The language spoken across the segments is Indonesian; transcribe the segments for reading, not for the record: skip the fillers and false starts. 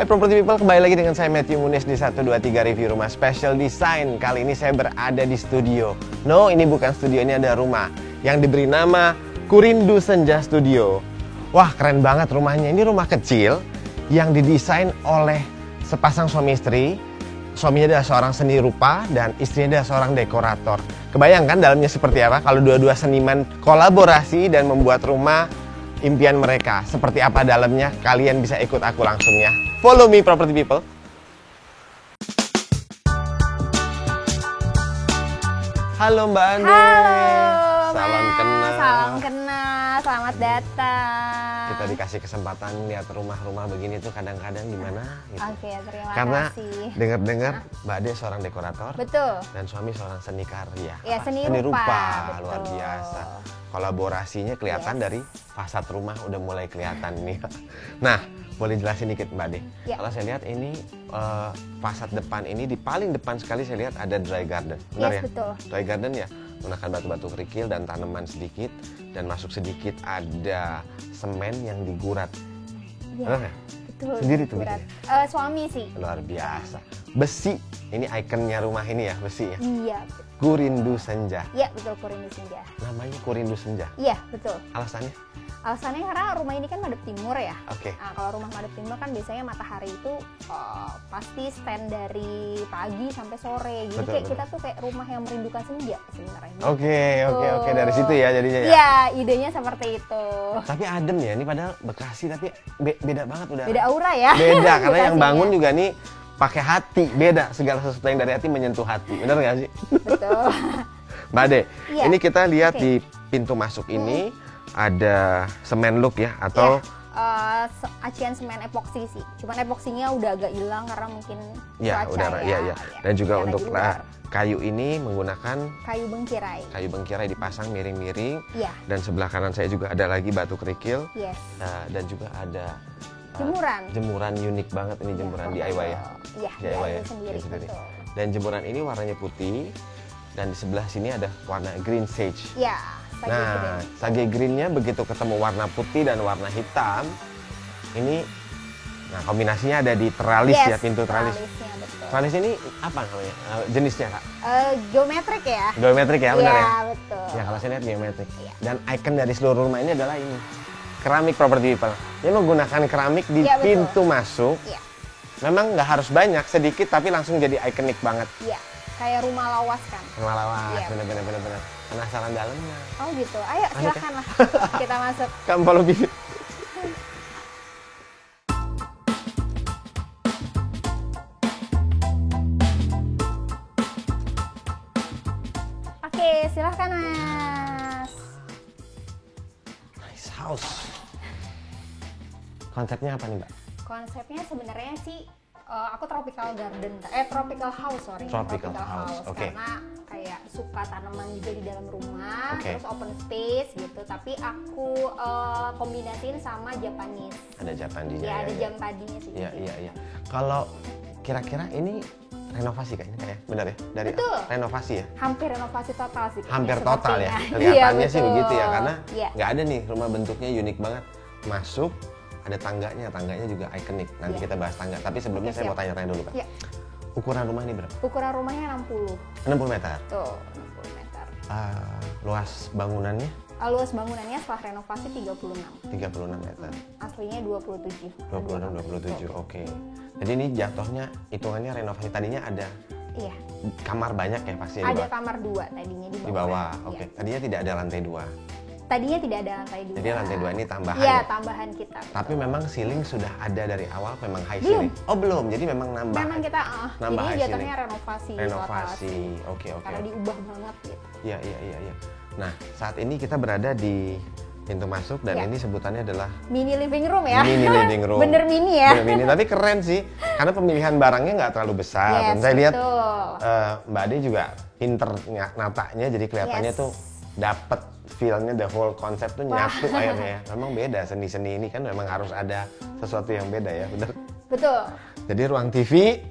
Property People, kembali lagi dengan saya Matthew Muniz di 123 Review Rumah Special Design. Kali ini saya berada di studio. No, ini bukan studio, ini ada rumah yang diberi nama Kurindu Senja Studio. Wah, keren banget rumahnya. Ini rumah kecil yang didesain oleh sepasang suami istri. Suaminya adalah seorang seni rupa dan istrinya adalah seorang dekorator. Kebayangkan dalamnya seperti apa kalau dua-dua seniman kolaborasi dan membuat rumah impian mereka. Seperti apa dalamnya? Kalian bisa ikut aku langsung ya. Follow me, Property People. Halo Mbak Andi. Halo, Salam Mas. kenal. Salam kenal. Selamat datang. Kita dikasih kesempatan lihat rumah-rumah begini tuh kadang-kadang gimana gitu. Oke, terima Karena kasih. dengar-dengar Mbak Ade seorang dekorator. Betul. Dan suami seorang seni karya. Ya, seni rupa. rupa. Luar Betul. biasa. Kolaborasinya kelihatan Yes. dari fasad rumah udah mulai kelihatan nih. Nah, boleh jelasin dikit Mbak Ade? Ya. Kalau saya lihat ini fasad depan ini di paling depan sekali saya lihat ada dry garden. Benar Yes, ya? betul. Dry garden ya, menggunakan batu-batu kerikil dan tanaman sedikit dan masuk sedikit ada semen yang digurat. Ya, Benar ya? betul. Sendiri tuh Berat. bikinnya? Suami sih. Luar biasa. Besi, ini ikonnya rumah ini ya, besi ya. Iya. Kurindu Senja. Iya, betul, Kurindu Senja. Namanya Kurindu Senja. Iya, betul. Alasannya? Alasannya karena rumah ini kan madep timur ya. Oke. Nah, kalau rumah madep timur kan biasanya matahari itu pasti stand dari pagi sampai sore. Jadi Betul, kayak betul. kita tuh kayak rumah yang merindukan senja sebenarnya. Oke. Dari situ ya jadinya ya. Iya, idenya seperti itu. Tapi adem ya, ini padahal Bekasi tapi beda banget udah. Beda aura ya. Beda, karena yang Bekasinya. bangun juga nih pakai hati, beda. Segala sesuatu yang dari hati menyentuh hati. Bener nggak sih? Betul. Mbak Ade, Iya. ini kita lihat Oke. di pintu masuk ini ada semen look ya, atau Acian semen epoksi sih. Cuman epoksinya udah agak hilang karena mungkin ya cuaca udara, ya. Dan juga Udara untuk di luar. kayu ini menggunakan Kayu bengkirai. kayu bengkirai dipasang miring-miring. Iya. Dan sebelah kanan saya juga ada lagi batu kerikil. Yes. Dan juga ada Jemuran. unik banget ini, jemuran DIY ya. Iya, DIY ya, sendiri. sendiri. Betul. Dan jemuran ini warnanya putih dan di sebelah sini ada warna green sage. Iya. sage Nah, green. sage greennya begitu ketemu warna putih dan warna hitam, ini, nah kombinasinya ada di teralis Yes, ya, pintu teralis. tralisnya, betul. Teralis ini apa namanya? Jenisnya Kak? Geometrik ya. Geometrik ya, benar ya? Iya, betul. Ya kalau saya lihat geometrik. Iya. Dan ikon dari seluruh rumah ini adalah ini, keramik Property People. Dia menggunakan keramik di Iya, betul. pintu masuk. Iya. Memang nggak harus banyak, sedikit tapi langsung jadi ikonik banget. Iya. Kayak rumah lawas kan. Lawas, Iya. bener. Penasaran dalamnya. Oh gitu. Ayo Masuk ya? silakan lah. Kita masuk. Kamu follow video. Oke, silahkan Mas. Nice house. Konsepnya apa nih Mbak? Konsepnya sebenarnya sih aku tropical house, sorry. Tropical house, oke. Karena kayak suka tanaman juga di dalam rumah, Oke. terus open space gitu. Tapi aku kombinasiin sama Japanese. Ada Japandinya Ya, ada ya. jam tadinya sih. Iya. Kalau kira-kira ini renovasi kayaknya kayak benar ya? Dari Betul. renovasi ya? Hampir renovasi total sih. kayaknya, Hampir total ya. sepertinya. Kelihatannya Iya, sih betul. begitu ya, karena Iya. nggak ada nih rumah bentuknya unik banget. Masuk ada tangganya juga ikonik. Nanti Iya. kita bahas tangga. Tapi sebelumnya Oke, saya mau siap. tanya-tanya dulu Pak. Iya. Ukuran rumah ini berapa? Ukuran rumahnya 60. 60 meter. Tuh, 60 meter. Luas bangunannya Luas bangunannya setelah renovasi 36. 36 meter. Aslinya 27. 26, 27, oke. Jadi ini jatuhnya hitungannya renovasi. Tadinya ada Iya. kamar banyak ya pasti di Ada bawah. kamar 2 tadinya di bawah. Di bawah, Iya. oke. Tadinya tidak ada lantai 2. Tadinya tidak ada lantai 2. Jadi lantai 2 ini tambahan Iya, ya? tambahan kita. Tapi memang ceiling sudah ada dari awal, memang high Belum. ceiling. Oh belum, jadi memang nambah. Memang kita Nambah jadi high jatuhnya ceiling. renovasi. Renovasi, total. oke. Karena diubah banget gitu. Iya. Nah, saat ini kita berada di pintu masuk dan Iya. ini sebutannya adalah Mini living room ya. mini living room. Bener mini ya. Bener mini, tapi keren sih. Karena pemilihan barangnya nggak terlalu besar. Yes, Dan saya lihat betul. Mbak Ade juga pinter natanya, jadi kelihatannya Yes. tuh dapet feel-nya, the whole konsep tuh nyatu akhirnya. Memang beda, seni-seni ini kan memang harus ada sesuatu yang beda ya, bener. Betul. Jadi ruang TV,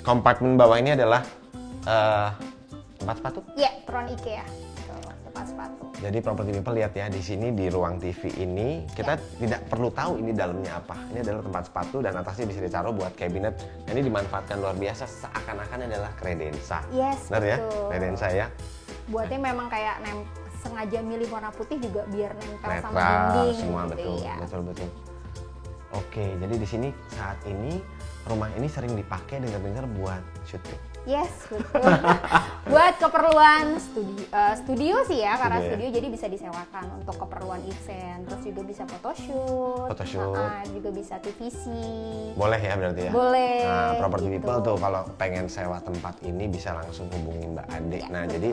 kompartemen bawah ini adalah tempat sepatu. Iya, Tron IKEA. Tuh, tempat tempat sepatu. Jadi property people lihat ya, di sini di ruang TV ini kita tidak perlu tahu ini dalamnya apa. Ini adalah tempat sepatu dan atasnya bisa ditaruh buat cabinet. Ini dimanfaatkan luar biasa, seakan-akan adalah kredensa. Yes, benar ya, betul. kredensa ya. Buatnya memang kayak sengaja milih warna putih juga biar nempel sama Netral dinding. semua, gitu, betul, ya. betul. Oke, jadi di sini saat ini rumah ini sering dipakai dengar-dengar buat syuting. Yes, betul. Buat keperluan studio sih ya, karena Studio ya. studio jadi bisa disewakan untuk keperluan event, terus juga bisa photoshoot, juga bisa TVC. Boleh ya berarti ya? Boleh. Nah, property gitu. people tuh kalau pengen sewa tempat ini bisa langsung hubungi Mbak Ade. Ya, nah, betul. jadi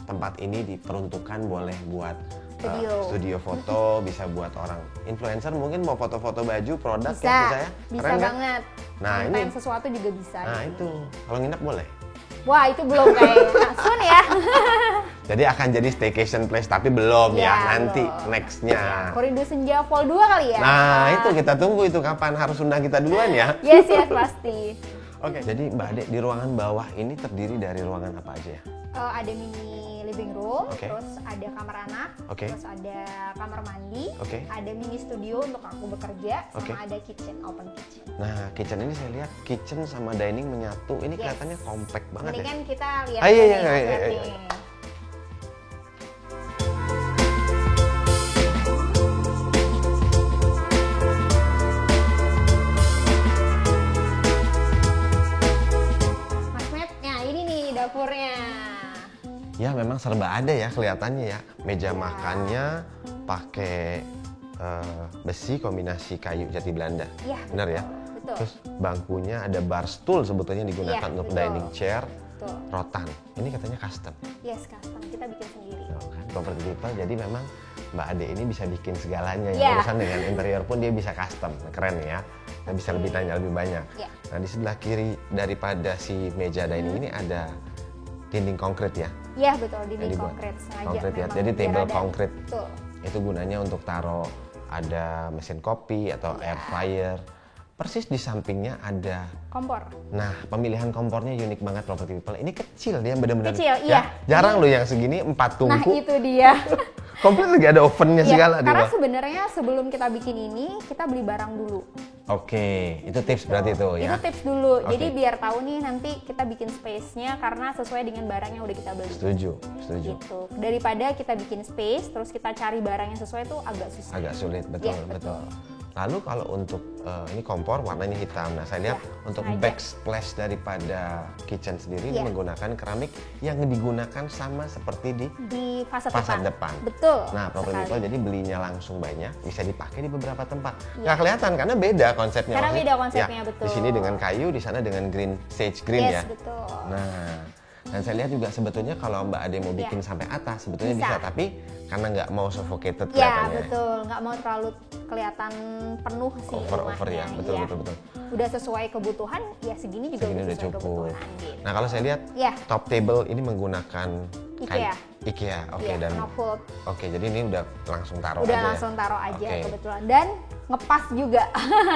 tempat ini diperuntukkan boleh buat Studio. foto, bisa buat orang influencer mungkin mau foto-foto baju, produk Bisa, ya bisa ya? bisa Keren, kan? banget. Nah, Konten ini sesuatu juga bisa. Nah, di sini. itu. Kalau nginep boleh. Wah, itu belum kayak soon ya. Jadi akan jadi staycation place tapi belum ya, Ya, nanti belum. nextnya. Koridor Senja Vol 2 kali ya. Nah, itu kita tunggu itu kapan, harus undang kita duluan ya. Yes, pasti. Oke, jadi Mbak Ade di ruangan bawah ini terdiri dari ruangan apa aja ya? Ada mini living room, Oke. terus ada kamar anak, Oke. terus ada kamar mandi, Oke. ada mini studio untuk aku bekerja, sama Oke. ada kitchen, open kitchen. Nah, kitchen ini saya lihat kitchen sama dining menyatu. Ini Yes. kelihatannya compact banget Ini ya. kan kita lihat Ah, iya, nih, iya, iya, lihat iya. nih. Mas Matt, nah ini nih dapurnya. Ya, memang serba ada ya kelihatannya ya. Meja makannya pakai besi kombinasi kayu jati Belanda. Iya, Benar ya? betul. Terus bangkunya ada bar stool sebetulnya digunakan Iya, untuk betul. dining chair, Tuh, rotan. Ini katanya custom. yes, custom kita bikin sendiri. Tuh kan, property people. Jadi memang Mbak Ade ini bisa bikin segalanya ya. Iya. Urusan dengan interior pun dia bisa custom. Keren ya. Dan bisa lebih tanya lebih banyak. Iya. Nah, di sebelah kiri daripada si meja dining ini ada dinding konkrit ya. Iya betul, dinding Dibuat konkret sengaja. konkrit ya. memang Jadi biar table ada- konkrit. Betul. Itu gunanya untuk taruh ada mesin kopi atau Iya. air fryer. Persis di sampingnya ada. Kompor. Nah, pemilihan kompornya unik banget property people. Ini kecil dia benar-benar. Kecil, ya, iya. jarang loh yang segini 4 Nah tungku. itu dia. Komplit lagi ada ovennya Iya, segala di karena bawah. sebenarnya sebelum kita bikin ini kita beli barang dulu. Oke, itu tips berarti itu ya. Itu tips dulu. Oke. Jadi biar tahu nih nanti kita bikin space-nya karena sesuai dengan barang yang udah kita beli. Setuju, setuju. Gitu. Daripada kita bikin space terus kita cari barang yang sesuai tuh agak susah. Agak sulit, betul, Iya, betul. Lalu kalau untuk ini kompor warnanya hitam. Nah, saya lihat Ya, untuk sengaja. backsplash daripada kitchen sendiri ini Ya. menggunakan keramik yang digunakan sama seperti Di fasad fasad depan. depan. Betul. Nah, property sekali. people jadi belinya langsung banyak, bisa dipakai di beberapa tempat. Iya. Nggak kelihatan karena beda konsepnya. Karena maksudnya. beda konsepnya, Ya, betul. Di sini dengan kayu, di sana dengan green sage green Yes, ya. betul. Nah, dan saya lihat juga sebetulnya kalau Mbak Ade mau bikin sampai atas sebetulnya bisa, Bisa. tapi karena nggak mau suffocated Ya kelihatannya. betul, nggak mau terlalu kelihatan penuh sih Over rumahnya. ya, betul Iya. betul. Udah sesuai kebutuhan, ya segini juga Segini udah udah sesuai cukup. kebutuhan gitu. Nah, kalau saya lihat Ya. top table ini menggunakan IKEA. IKEA, oke, Iya, dan knockwood. oke, jadi ini udah langsung taruh Udah aja. langsung taruh aja Oke. kebetulan dan ngepas juga.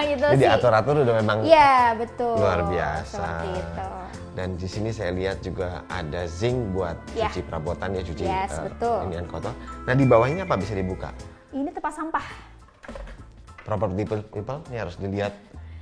Itu Jadi sih. diatur-atur udah memang Iya betul. luar biasa. Seperti itu. Dan di sini saya lihat juga ada zinc buat Ya. cuci perabotan ya, cuci Yes, betul. inian kotor. Nah, di bawahnya apa bisa dibuka? Ini tempat sampah. Property people ini harus dilihat.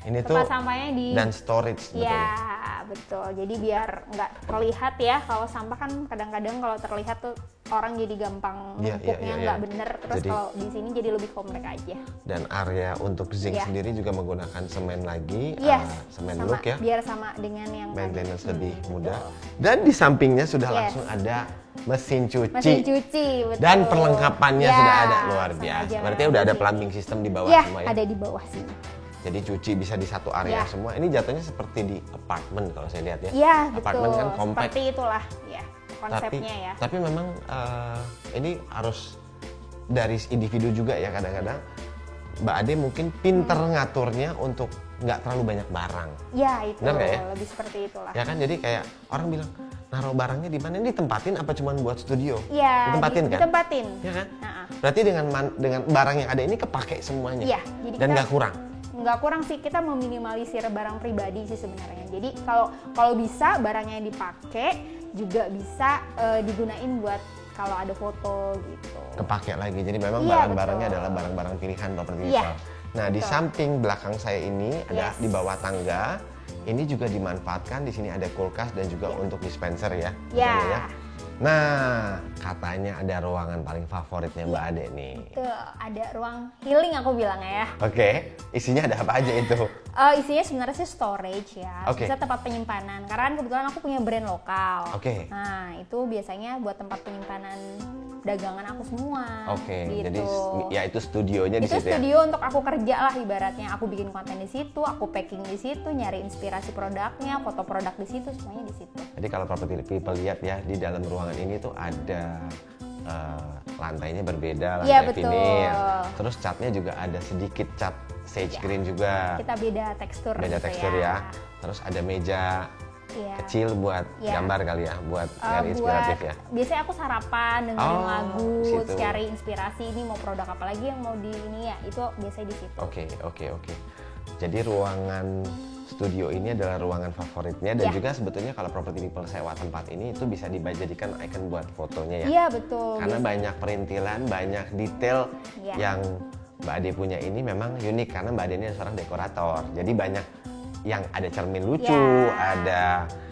Ini Tempat tuh sampahnya di. dan storage Ya sebetulnya. betul. Jadi biar nggak terlihat ya. Kalau sampah kan kadang-kadang kalau terlihat tuh orang jadi gampang Iya, iya, numpuknya iya, nggak iya. bener. Terus Jadi- kalau di sini jadi lebih komplek aja. Dan area untuk zinc Ya. sendiri juga menggunakan semen lagi, Yes. semen sama, look ya. Biar sama dengan yang Maintenance tadi. lebih mudah. betul. Dan di sampingnya sudah Yes. langsung ada mesin cuci. Mesin cuci, betul. Dan perlengkapannya Ya, sudah ada, luar sengaja biasa. memang Berarti udah ada di sini. plumbing system di bawah Ya, semua ya. ada di bawah sini. Jadi cuci bisa di satu area Ya. semua. Ini jatuhnya seperti di apartemen kalau saya lihat ya. Iya, Apartemen betul. kan compact. Seperti itulah ya Tapi, konsepnya ya. tapi memang ini harus dari individu juga ya kadang-kadang. Mbak Ade mungkin pinter ngaturnya untuk nggak terlalu banyak barang. Ya, itu Benar nggak ya? lebih seperti itulah. Ya kan, jadi kayak orang bilang, naruh barangnya di mana? Ini ditempatin apa cuma buat studio? Iya, Ditempatin kan? ditempatin. Ya kan? Nah, Berarti dengan barang yang ada ini kepake semuanya. Iya, jadi Dan kita- nggak kurang. nggak kurang sih, kita meminimalisir barang pribadi sih sebenarnya. Jadi kalau bisa barangnya yang dipakai juga bisa digunain buat kalau ada foto gitu. Kepake lagi. Jadi memang Iya, barang-barangnya betul. adalah barang-barang pilihan properti Iya, people. Nah, di betul. samping belakang saya ini ada Yes. di bawah tangga. Ini juga dimanfaatkan. Di sini ada kulkas dan juga untuk dispenser ya. Ya. Misalnya ya. Nah, katanya ada ruangan paling favoritnya Mbak Ade nih. Itu ada ruang healing aku bilang ya. Oke, isinya ada apa aja itu? Isinya sebenarnya sih storage ya, Oke. bisa tempat penyimpanan. Karena kan kebetulan aku punya brand lokal. Oke. Nah itu biasanya buat tempat penyimpanan dagangan aku semua. Oke, gitu. jadi ya itu studionya di Itu situ ya. studio untuk aku kerja lah ibaratnya. Aku bikin konten di situ, aku packing di situ, nyari inspirasi produknya, foto produk di situ, semuanya di situ. Jadi kalau property people lihat ya di dalam ruangan ini tuh ada lantainya berbeda, Iya, lantai betul. vinil. Terus catnya juga ada sedikit cat sage Ya. green juga. Kita beda tekstur. Beda gitu tekstur ya. Terus ada meja Iya. kecil buat Iya. gambar kali ya, buat nyari inspiratif ya. Biasanya aku sarapan dengerin Oh, lagu, situ. cari inspirasi ini mau produk apa lagi yang mau di ini ya, itu biasanya di situ. Oke. Jadi ruangan studio ini adalah ruangan favoritnya dan Ya. juga sebetulnya kalau property people sewa tempat ini itu bisa dijadikan icon buat fotonya ya. Iya betul. Karena Biasanya- banyak perintilan, banyak detail Ya. yang Mbak Ade punya ini memang unik karena Mbak Ade ini seorang dekorator. Jadi banyak yang ada cermin lucu, Ya. ada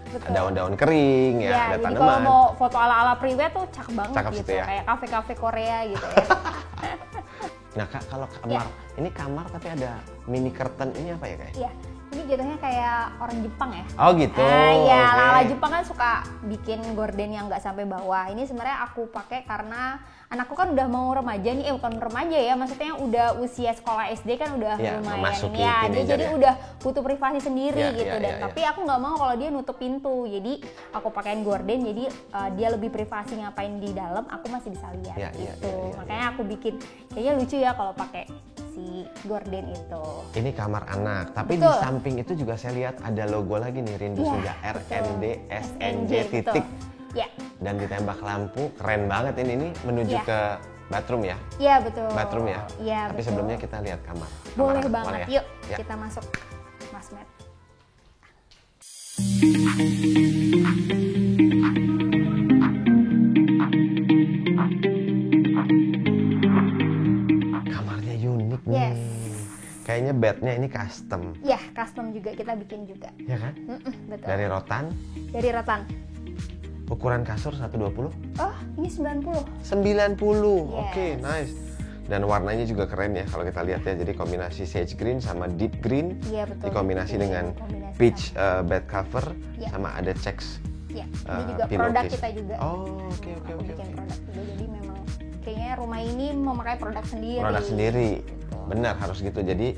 Betul. daun-daun kering ya, ada jadi kalau tanaman. mau foto ala-ala priwet tuh cakep banget Cakep gitu, situ ya. kayak kafe-kafe Korea gitu ya. Nah Kak, kalau kamar, ini kamar tapi ada mini curtain ini apa ya Kak? Iya, ini jatuhnya kayak orang Jepang ya. Oh gitu. Iya, oke. ala-ala Jepang kan suka bikin gorden yang nggak sampai bawah. Ini sebenarnya aku pakai karena anakku kan udah mau remaja nih, bukan remaja ya, maksudnya udah usia sekolah SD kan udah Iya, lumayan memasuki ini ya. Dia teenager jadi ya. udah butuh privasi sendiri Iya, gitu iya, dan iya, tapi aku nggak mau kalau dia nutup pintu. Jadi aku pakein gorden jadi dia lebih privasi ngapain di dalam, aku masih bisa lihat Iya, iya, gitu. iya, iya, Makanya aku bikin kayaknya lucu ya kalau pakai si gorden itu. Ini kamar anak, tapi di Betul. samping itu juga saya lihat ada logo lagi nih, Rindu Iya, Senja betul. RND SNJ betul. titik Ya, dan ditembak lampu, keren banget ini menuju Iya. ke bathroom ya. iya betul. Bathroom ya. Iya Tapi betul. sebelumnya kita lihat kamar. Boleh Kamar banget. mana ya? Yuk, Ya. kita masuk Mas Matt. Kamarnya unik nih. Yes. Kayaknya bednya ini custom, Ya, custom juga kita bikin juga. ya kan? Betul. Dari rotan, Dari rotan. ukuran kasur 120, Oh, ini 90. 90. Yes. Oke, nice. Dan warnanya juga keren ya kalau kita lihat ya. Jadi kombinasi sage green sama deep green. Iya betul. Dikombinasi Ini dengan kombinasi peach bed cover Ya. sama ada checks. Ya, ini juga pillowcase. produk kita juga. Oh, oke. Aku bikin produk juga. Jadi memang kayaknya rumah ini memakai produk sendiri. Produk sendiri. Gitu. Benar harus gitu. Jadi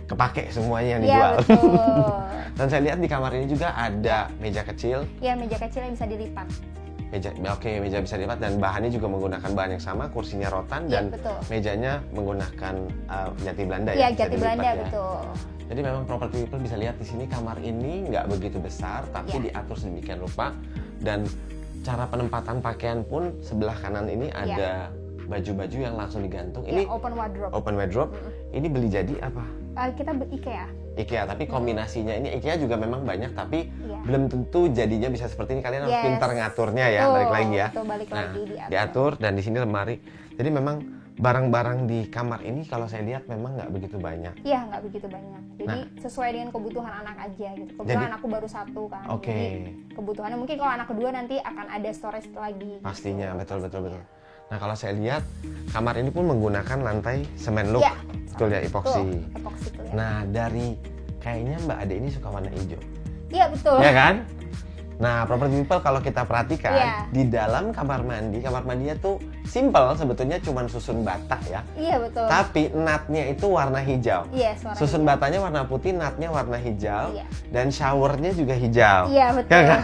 kepake semuanya yang Iya dijual. betul. Dan saya lihat di kamar ini juga ada meja kecil. Ya, meja kecil yang bisa dilipat. Meja bisa dilipat dan bahannya juga menggunakan bahan yang sama, kursinya rotan Iya, dan betul. mejanya menggunakan jati Belanda Iya, ya. bisa jati dilipat Belanda ya. betul. Jadi memang property people bisa lihat di sini kamar ini nggak begitu besar tapi Iya. diatur sedemikian rupa dan cara penempatan pakaian pun sebelah kanan ini ada baju-baju yang langsung digantung. Ya, Ini open wardrobe. open wardrobe. Ini beli jadi apa? Kita IKEA. IKEA, tapi kombinasinya ini IKEA juga memang banyak tapi Iya. belum tentu jadinya bisa seperti ini. Kalian harus Yes. pintar ngaturnya ya, Betul, balik lagi ya. betul, balik Nah, lagi diatur. diatur dan di sini lemari. Jadi memang barang-barang di kamar ini kalau saya lihat memang nggak begitu banyak. Iya, nggak begitu banyak. Jadi sesuai dengan kebutuhan anak aja gitu. Kebetulan anakku baru satu kan. Oke. Jadi kebutuhannya mungkin kalau anak kedua nanti akan ada storage lagi. Pastinya, betul. Nah kalau saya lihat kamar ini pun menggunakan lantai semen look, Iya, betul ya, epoxy. Betul, epoxy kelihatan. Nah dari kayaknya Mbak Ade ini suka warna hijau, Iya betul. ya kan? Nah property people kalau kita perhatikan Iya. di dalam kamar mandinya tuh simple sebetulnya, cuman susun bata ya. Iya betul. Tapi natnya itu warna hijau. Iya, suara Susun hijau. batanya warna putih, natnya warna hijau, Iya. dan showernya juga hijau. Iya betul. Ya kan?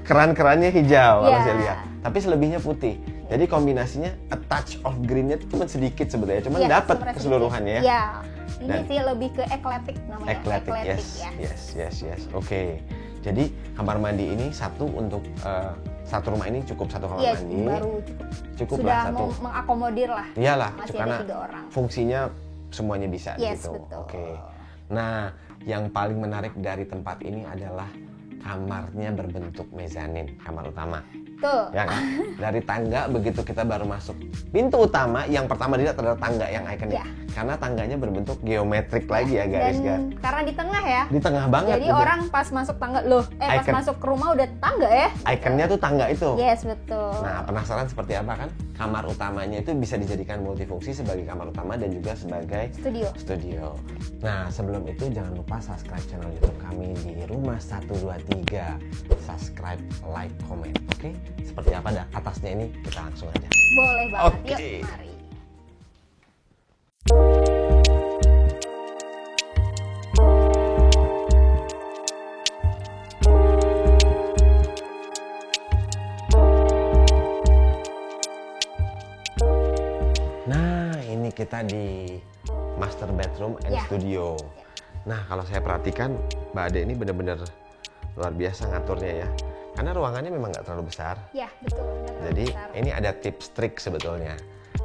Keran-kerannya hijau kalau Iya. saya lihat. Tapi selebihnya putih. Jadi kombinasinya a touch of greennya itu cuma sedikit sebetulnya, cuman Iya, dapat sebenarnya keseluruhannya ya. Iya. Ini Dan- sih lebih ke eclectic namanya. Eclectic, ya. yes. Oke. Jadi kamar mandi ini satu untuk satu rumah ini cukup satu kamar Iya, mandi. baru Cukup sudah lah satu. mau mengakomodir lah. Iyalah, Masih karena ada 3 orang. fungsinya semuanya bisa Yes, gitu. betul. Oke. Nah, yang paling menarik dari tempat ini adalah kamarnya berbentuk mezanin, kamar utama. Betul. Ya kan? Dari tangga begitu kita baru masuk pintu utama, yang pertama dilihat adalah tangga yang ikonik. Ya. Karena tangganya berbentuk geometrik lagi ya guys. Dan karena di tengah ya. Di tengah banget. Jadi udah. orang pas masuk tangga pas Icon. masuk ke rumah udah tangga ya. Ikonnya tuh tangga itu. Yes, betul. Nah, penasaran seperti apa kan? Kamar utamanya itu bisa dijadikan multifungsi sebagai kamar utama dan juga sebagai studio. Nah, sebelum itu jangan lupa subscribe channel YouTube kami di Rumah 123. Subscribe, like, comment. Oke? Seperti apa dah atasnya ini? Kita langsung aja. Boleh banget. Oke. Yuk, mari. Nah, ini kita di master bedroom and Ya. studio. Nah, kalau saya perhatikan, Mbak Ade ini benar-benar luar biasa ngaturnya ya. Karena ruangannya memang nggak terlalu besar. Ya, betul. Benar, Jadi besar. ini ada tips trik sebetulnya.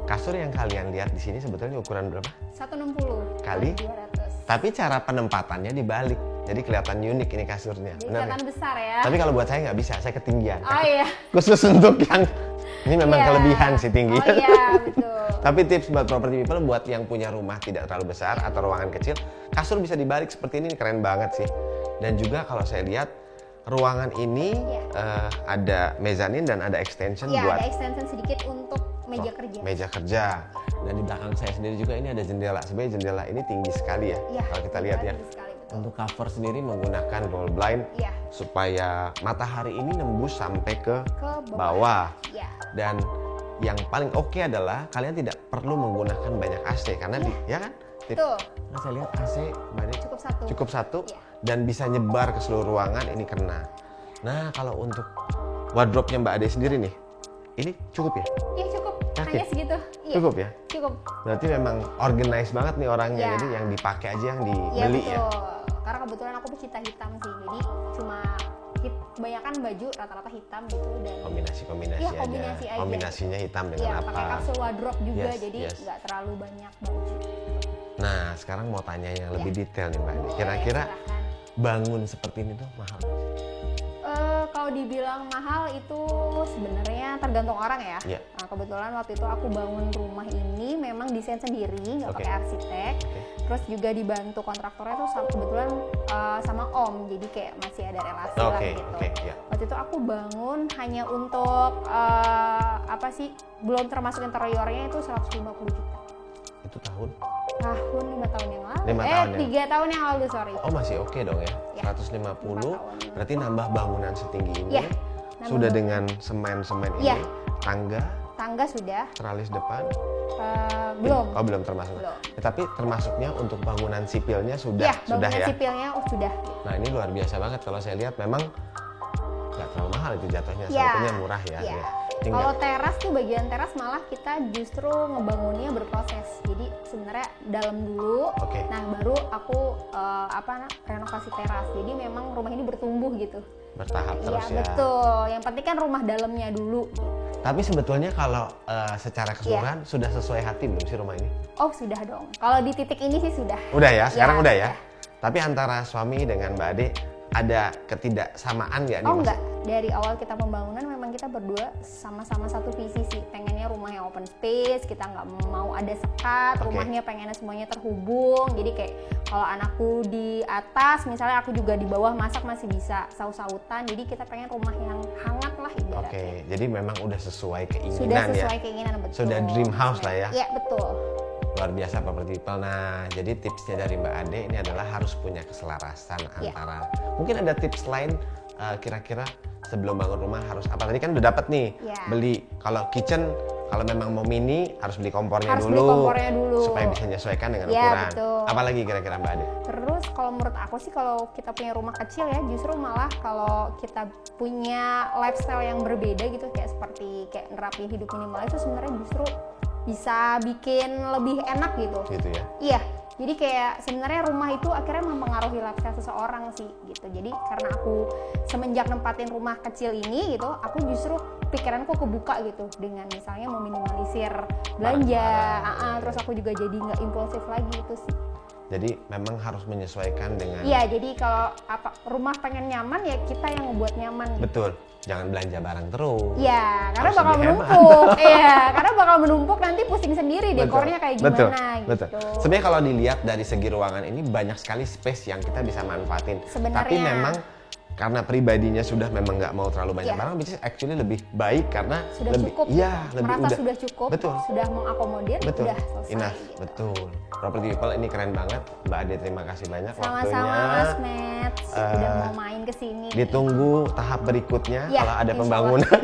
Kasur yang kalian lihat di sini sebetulnya ukuran berapa? 160 Kali? 200. Tapi cara penempatannya dibalik. Jadi kelihatan unik ini kasurnya. Jadi Benar kelihatan nggak? besar ya. Tapi kalau buat saya nggak bisa, saya ketinggian. Oh iya. Khusus untuk yang ini memang Iya. kelebihan sih tinggi. Oh iya, betul. Tapi tips buat property people, buat yang punya rumah tidak terlalu besar atau ruangan kecil, kasur bisa dibalik seperti ini, keren banget sih. Dan juga kalau saya lihat ruangan ini ada mezanin dan ada extension Iya, buat ada extension sedikit untuk meja kerja. meja kerja. Dan di belakang saya sendiri juga ini ada jendela. Sebenarnya jendela ini tinggi sekali ya, Iya, kalau kita lihat ya. tinggi sekali, betul. Untuk cover sendiri menggunakan roll blind Iya. supaya matahari ini nembus sampai ke Ke bawah. Iya. Dan yang paling oke adalah kalian tidak perlu menggunakan banyak AC karena ya kan? Betul. Nah, saya lihat AC Mbak Ade Cukup satu. Iya. Iya. Dan bisa nyebar ke seluruh ruangan, ini kena. Nah, kalau untuk wardrobe-nya Mbak Ade sendiri nih, ini cukup ya? Iya, cukup. Yakin? Hanya segitu. Iya. Cukup ya? Cukup. Berarti memang organize banget nih orangnya, Iya. jadi yang dipakai aja yang Iya, dibeli betul. ya? Karena kebetulan aku pecinta hitam sih. Jadi cuma kebanyakan baju rata-rata hitam gitu dan Kombinasi Iya, aja. kombinasi aja. Kombinasinya hitam dengan iya, apa? pakai kapsul wardrobe juga, Yes, jadi yes. nggak terlalu banyak baju. Nah, sekarang mau tanya yang lebih Iya. detail nih Mbak Ade. Boleh, Kira-kira silahkan. bangun seperti ini tuh mahal? Kalau dibilang mahal itu sebenarnya tergantung orang ya. Iya. Nah, kebetulan waktu itu aku bangun rumah ini memang desain sendiri, nggak Oke. pakai arsitek. Oke. Terus juga dibantu kontraktornya tuh kebetulan sama om, jadi kayak masih ada relasi lah Oke, gitu. oke, ya. Waktu itu aku bangun hanya untuk belum termasuk interiornya itu 150 juta. Itu tahun? Tahun 5 tahun yang lalu. 5 tahun ya? 3 tahun yang lalu, sorry. Oh, masih oke dong ya? Ya, 150, 5 tahun. berarti nambah bangunan setinggi ini. Iya, nambah Sudah bangunan. dengan semen-semen Iya. ini, tangga, Tangga sudah, teralis depan. belum. Oh, belum termasuk. Belum. Ya, tapi termasuknya untuk bangunan sipilnya sudah, Ya, sudah bangunan ya. sipilnya sudah. Nah, ini luar biasa banget kalau saya lihat, memang nggak terlalu mahal itu jatuhnya, Ya. sebetulnya murah ya. Ya. Ya. Kalau Tinggal teras tuh bagian teras malah kita justru ngebangunnya berproses. Jadi sebenarnya dalam dulu, Oke. nah baru aku renovasi teras. Jadi memang rumah ini bertumbuh gitu. bertahap Iya terus ya. betul. Yang penting kan rumah dalamnya dulu. Tapi sebetulnya kalau secara keseluruhan sudah sesuai hati belum sih rumah ini? Oh sudah dong. Kalau di titik ini sih sudah. Udah ya, sekarang Ya, udah ya. ya. Tapi antara suami dengan Mbak Ade ada ketidaksamaan nggak nih? Oh Mas? enggak, dari awal kita pembangunan memang kita berdua sama-sama satu visi sih. Pengennya rumah yang open space, kita nggak mau ada sekat, Oke. rumahnya pengennya semuanya terhubung. Jadi kayak kalau anakku di atas, misalnya aku juga di bawah masak masih bisa saut-sautan. Jadi kita pengen rumah yang hangat lah ibaratnya. Oke, jadi memang udah sesuai keinginan Sudah ya. sesuai keinginan, betul. Sudah dream house lah ya. Iya betul. Luar biasa property people. Nah, jadi tipsnya dari Mbak Ade ini adalah harus punya keselarasan Iya. antara. Mungkin ada tips lain kira-kira sebelum bangun rumah harus apa? Tadi kan udah dapat nih Iya. beli kalau kitchen kalau memang mau mini harus beli kompornya Harus dulu. beli kompornya dulu. Supaya bisa menyesuaikan dengan Iya, ukuran. betul. Apalagi kira-kira Mbak Ade? Terus kalau menurut aku sih kalau kita punya rumah kecil ya justru malah kalau kita punya lifestyle yang berbeda gitu kayak seperti nerapin hidup minimalis itu sebenarnya justru bisa bikin lebih enak gitu. Gitu ya. Iya. Jadi kayak sebenarnya rumah itu akhirnya mempengaruhi lifestyle seseorang sih gitu. Jadi karena aku semenjak nempatin rumah kecil ini gitu, aku justru pikiranku kebuka gitu dengan misalnya meminimalisir belanja, Barang-barang. terus aku juga jadi nggak impulsif lagi itu sih. Jadi memang harus menyesuaikan dengan. Iya, jadi kalau rumah pengen nyaman ya kita yang membuat nyaman. Betul. Jangan belanja barang terus. Iya, karena Harus bakal lebih hemat. menumpuk. Iya, karena bakal menumpuk nanti pusing sendiri dekornya kayak gimana betul, gitu. betul. Sebenarnya kalau dilihat dari segi ruangan ini banyak sekali space yang kita bisa manfaatin. Sebenarnya. Tapi memang karena pribadinya sudah memang nggak mau terlalu banyak barang, which is actually lebih baik karena sudah lebih, cukup. Iya, lebih merasa sudah cukup, betul. sudah mengakomodir, Betul. sudah selesai. Enough, gitu. betul. Property People ini keren banget, Mbak Ade. Terima kasih banyak Sama-sama waktunya. Mas Matt, udah mau main ke sini. Ditunggu tahap berikutnya Ya, kalau ada insya pembangunan.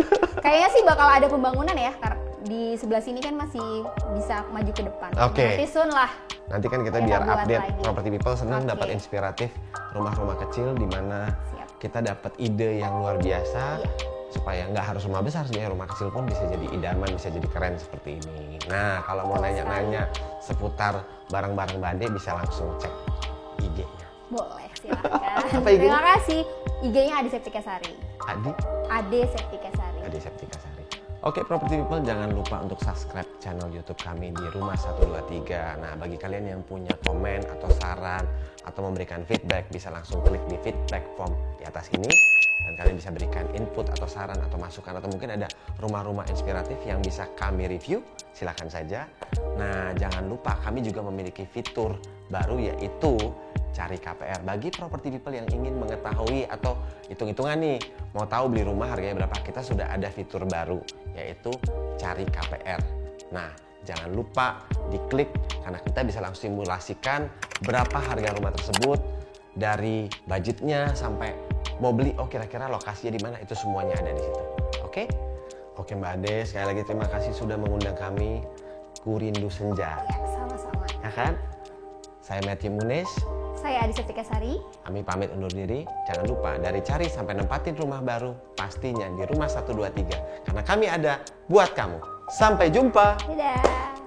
Kayaknya sih bakal ada pembangunan ya, karena di sebelah sini kan masih bisa maju ke depan. Oke. Nanti soon lah. Nanti kan kita Kita biar buat update lagi. Property People, senang Oke. dapat inspiratif rumah-rumah kecil di mana Siap. kita dapat ide yang luar biasa. Iya. Supaya nggak harus rumah besar, sebenarnya rumah kecil pun bisa jadi idaman, bisa jadi keren seperti ini. Nah, kalau mau Betul nanya-nanya seputar barang-barang Mbak Ade bisa langsung cek IG-nya. Boleh, silakan. Apa IG-nya? Terima kasih. IG-nya Adi Septika Sari. Adi? Ade Septika Sari. Adi Septika Sari. Oke, Property People, jangan lupa untuk subscribe channel YouTube kami di Rumah 123. Nah, bagi kalian yang punya komen atau saran atau memberikan feedback, bisa langsung klik di feedback form di atas ini. Dan kalian bisa berikan input atau saran atau masukan, atau mungkin ada rumah-rumah inspiratif yang bisa kami review, silakan saja. Nah, jangan lupa kami juga memiliki fitur baru, yaitu Cari KPR. Bagi Property People yang ingin mengetahui atau hitung-hitungan nih, mau tahu beli rumah harganya berapa, kita sudah ada fitur baru, yaitu Cari KPR. Nah, jangan lupa diklik karena kita bisa langsung simulasikan berapa harga rumah tersebut, dari budgetnya sampai mau beli, oh kira-kira lokasinya di mana, itu semuanya ada di situ. Oke? Oke Mbak Ade, sekali lagi terima kasih sudah mengundang kami Kurindu Senja. Ya, sama-sama. Ya kan? Saya Matthew Munes. Saya Adi Septika Sari. Kami pamit undur diri. Jangan lupa dari cari sampai nempatin rumah baru, pastinya di Rumah 123. Karena kami ada buat kamu. Sampai jumpa. Dadah.